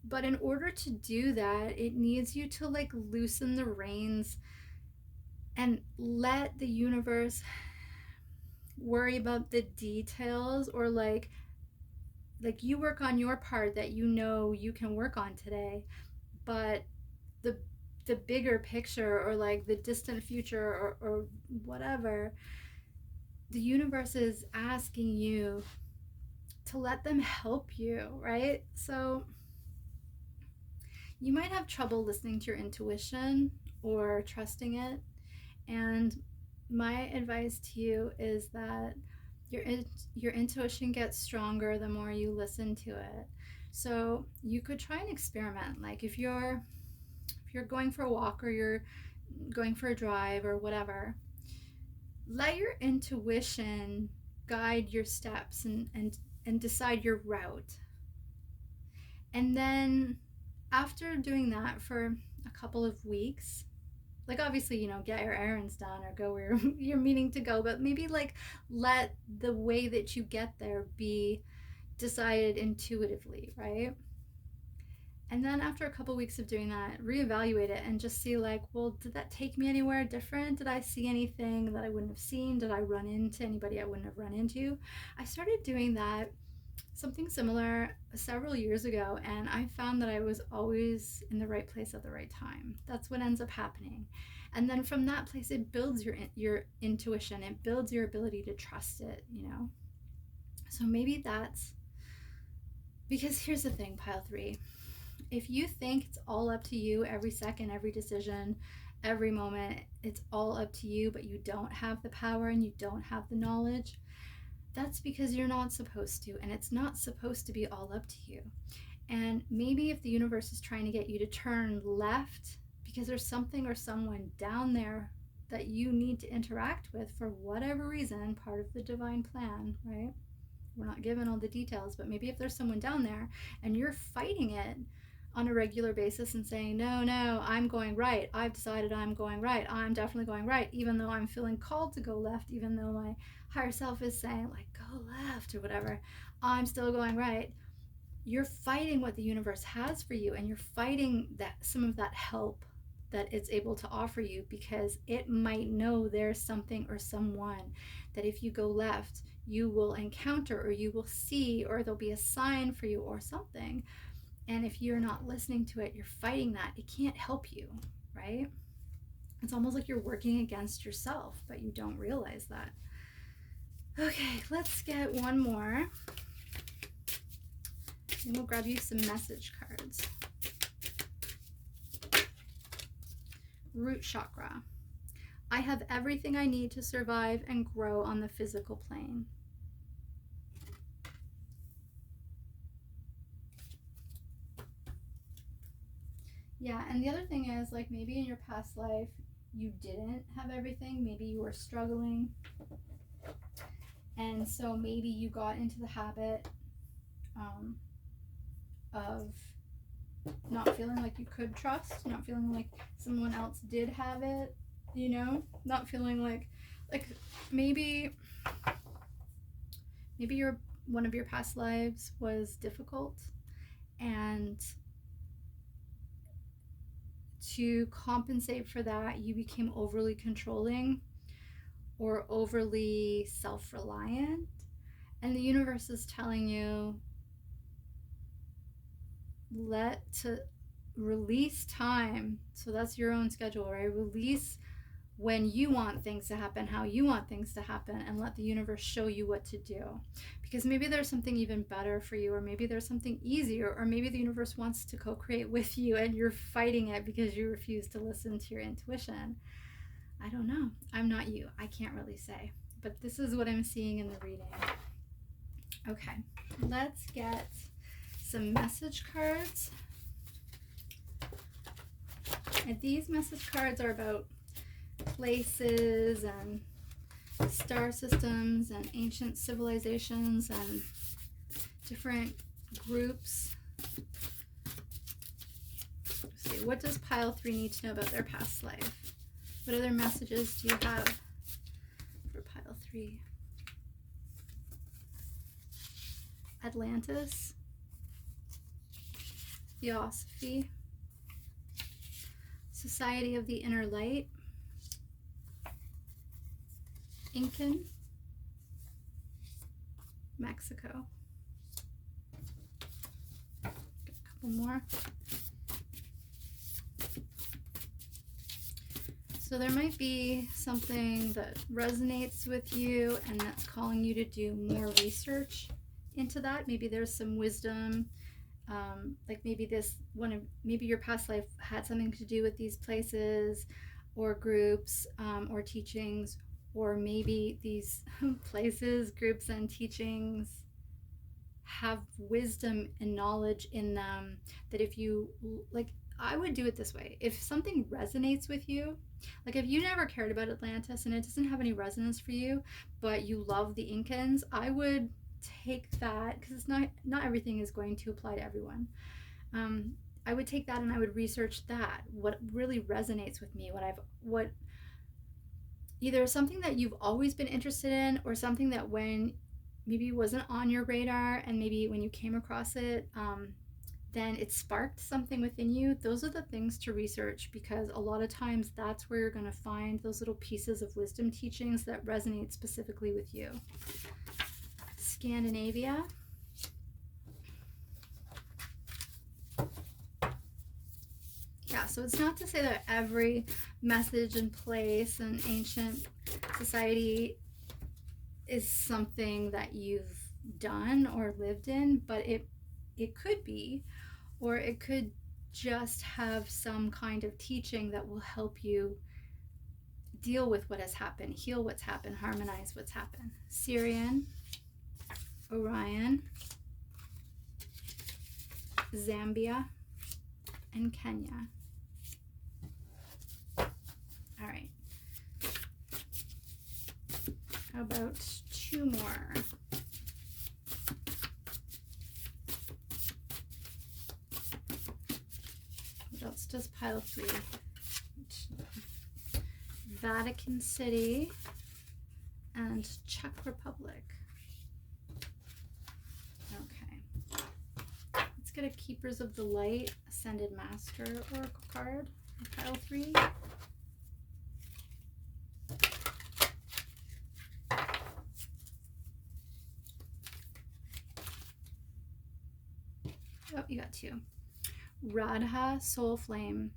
But in order to do that, it needs you to like loosen the reins and let the universe worry about the details, or like you work on your part that you know you can work on today, but the the bigger picture, or like the distant future, or whatever, the universe is asking you to let them help you, right? So you might have trouble listening to your intuition or trusting it. And my advice to you is that your intuition gets stronger the more you listen to it. So you could try and experiment. Like if you're going for a walk, or you're going for a drive, or whatever, let your intuition guide your steps, and decide your route. And then after doing that for a couple of weeks, like obviously, get your errands done or go where you're meaning to go, but maybe like let the way that you get there be decided intuitively, right? And then after a couple weeks of doing that, reevaluate it and just see like, well, did that take me anywhere different? Did I see anything that I wouldn't have seen? Did I run into anybody I wouldn't have run into? I started doing that, something similar, several years ago, and I found that I was always in the right place at the right time. That's what ends up happening. And then from that place, it builds your intuition. It builds your ability to trust it, So maybe that's, because here's the thing, pile 3. If you think it's all up to you, every second, every decision, every moment, it's all up to you, but you don't have the power and you don't have the knowledge, that's because you're not supposed to, and it's not supposed to be all up to you. And maybe if the universe is trying to get you to turn left because there's something or someone down there that you need to interact with for whatever reason, part of the divine plan, right? We're not given all the details, but maybe if there's someone down there and you're fighting it on a regular basis and saying, no, I'm going right. I've decided I'm going right. I'm definitely going right, even though I'm feeling called to go left, even though my higher self is saying like, go left or whatever, I'm still going right. You're fighting what the universe has for you, and you're fighting that some of that help that it's able to offer you, because it might know there's something or someone that if you go left, you will encounter, or you will see, or there'll be a sign for you or something. And if you're not listening to it, you're fighting that. It can't help you, right? It's almost like you're working against yourself, but you don't realize that. Okay, let's get one more. And we'll grab you some message cards. Root chakra. I have everything I need to survive and grow on the physical plane. Yeah, and the other thing is, like, maybe in your past life you didn't have everything. Maybe you were struggling. And so maybe you got into the habit of not feeling like you could trust, not feeling like someone else did have it, not feeling like maybe one of your past lives was difficult, and to compensate for that, you became overly controlling or overly self-reliant, and the universe is telling you to release time. So that's your own schedule, right? Release when you want things to happen, how you want things to happen, and let the universe show you what to do. Because maybe there's something even better for you, or maybe there's something easier, or maybe the universe wants to co-create with you and you're fighting it because you refuse to listen to your intuition. I don't know. I'm not you. I can't really say. But this is what I'm seeing in the reading. Okay, let's get some message cards. And these message cards are about places and star systems and ancient civilizations and different groups. Let's see, what does pile 3 need to know about their past life? What other messages do you have for pile 3? Atlantis, Theosophy, Society of the Inner Light, Incan, Mexico. Got a couple more. So there might be something that resonates with you and that's calling you to do more research into that. Maybe there's some wisdom, like maybe maybe your past life had something to do with these places or groups or teachings, or maybe these places, groups, and teachings have wisdom and knowledge in them that if you, like, I would do it this way. If something resonates with you, like if you never cared about Atlantis and it doesn't have any resonance for you, but you love the Incans, I would take that, because it's not everything is going to apply to everyone. I would take that and I would research that, what really resonates with me, what either something that you've always been interested in, or something that when maybe wasn't on your radar and maybe when you came across it, then it sparked something within you. Those are the things to research, because a lot of times that's where you're going to find those little pieces of wisdom teachings that resonate specifically with you. Scandinavia. Yeah, so it's not to say that every message and place and ancient society is something that you've done or lived in, but it could be, or it could just have some kind of teaching that will help you deal with what has happened, heal what's happened, harmonize what's happened. Syrian, Orion, Zambia, and Kenya. All right. How about 2 more? What else does pile 3? Vatican City and Czech Republic. Okay. Let's get a Keepers of the Light Ascended Master Oracle card for pile 3. Oh, you got 2. Radha, Soul Flame.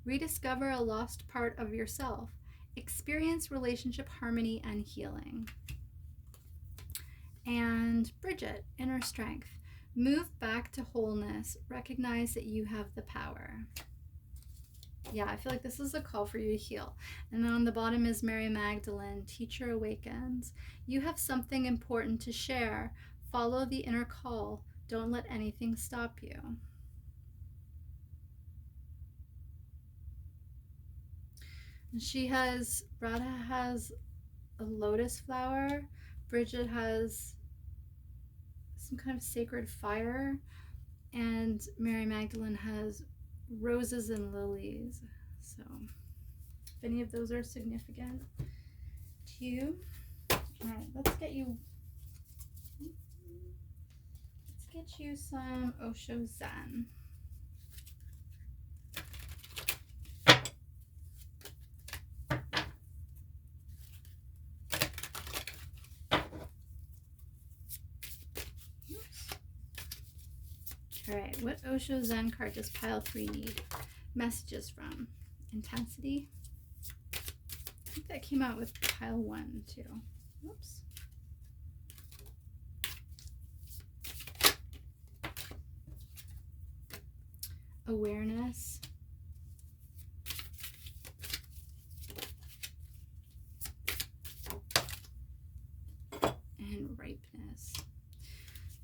Rediscover a lost part of yourself. Experience relationship harmony and healing. And Bridget, Inner Strength. Move back to wholeness. Recognize that you have the power. Yeah, I feel like this is a call for you to heal. And then on the bottom is Mary Magdalene, Teacher Awakens. You have something important to share. Follow the inner call. Don't let anything stop you. And Radha has a lotus flower. Bridget has some kind of sacred fire. And Mary Magdalene has roses and lilies. So if any of those are significant to you. All right, let's get you some Osho Zen. All right, what Osho Zen card does pile 3 need messages from? Intensity. I think that came out with pile 1 too. Whoops. Awareness. And ripeness.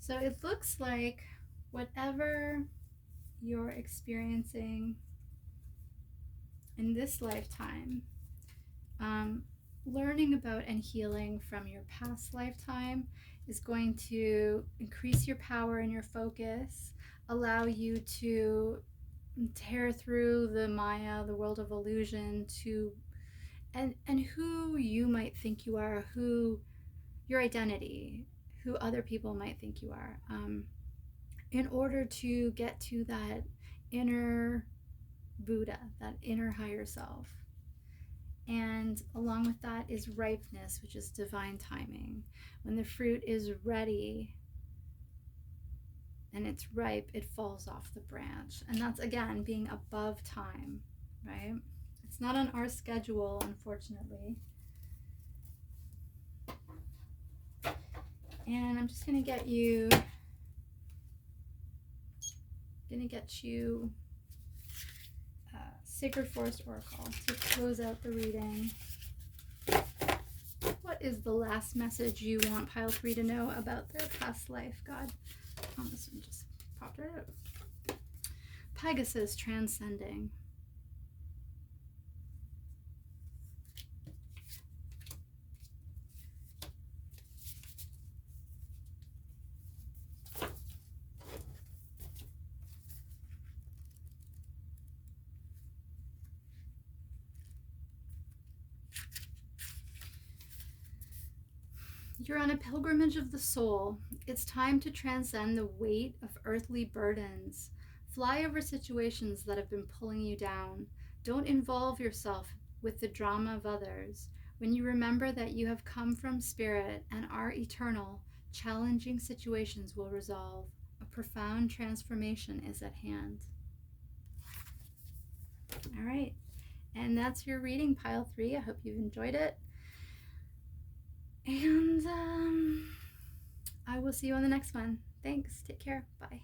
So it looks like whatever you're experiencing in this lifetime, learning about and healing from your past lifetime is going to increase your power and your focus, allow you to tear through the Maya, the world of illusion, to and who you might think you are, who your identity, who other people might think you are, in order to get to that inner Buddha, that inner higher self. And along with that is ripeness, which is divine timing. When the fruit is ready and it's ripe, it falls off the branch. And that's, again, being above time, right? It's not on our schedule, unfortunately. And I'm just going to get you Sacred Forest Oracle to close out the reading. What is the last message you want Pile 3 to know about their past life, God? Oh, this one just popped right out. Pegasus transcending. You're on a pilgrimage of the soul. It's time to transcend the weight of earthly burdens. Fly over situations that have been pulling you down. Don't involve yourself with the drama of others. When you remember that you have come from spirit and are eternal, challenging situations will resolve. A profound transformation is at hand. All right. And that's your reading, Pile 3. I hope you've enjoyed it. And I will see you on the next one. Thanks. Take care. Bye.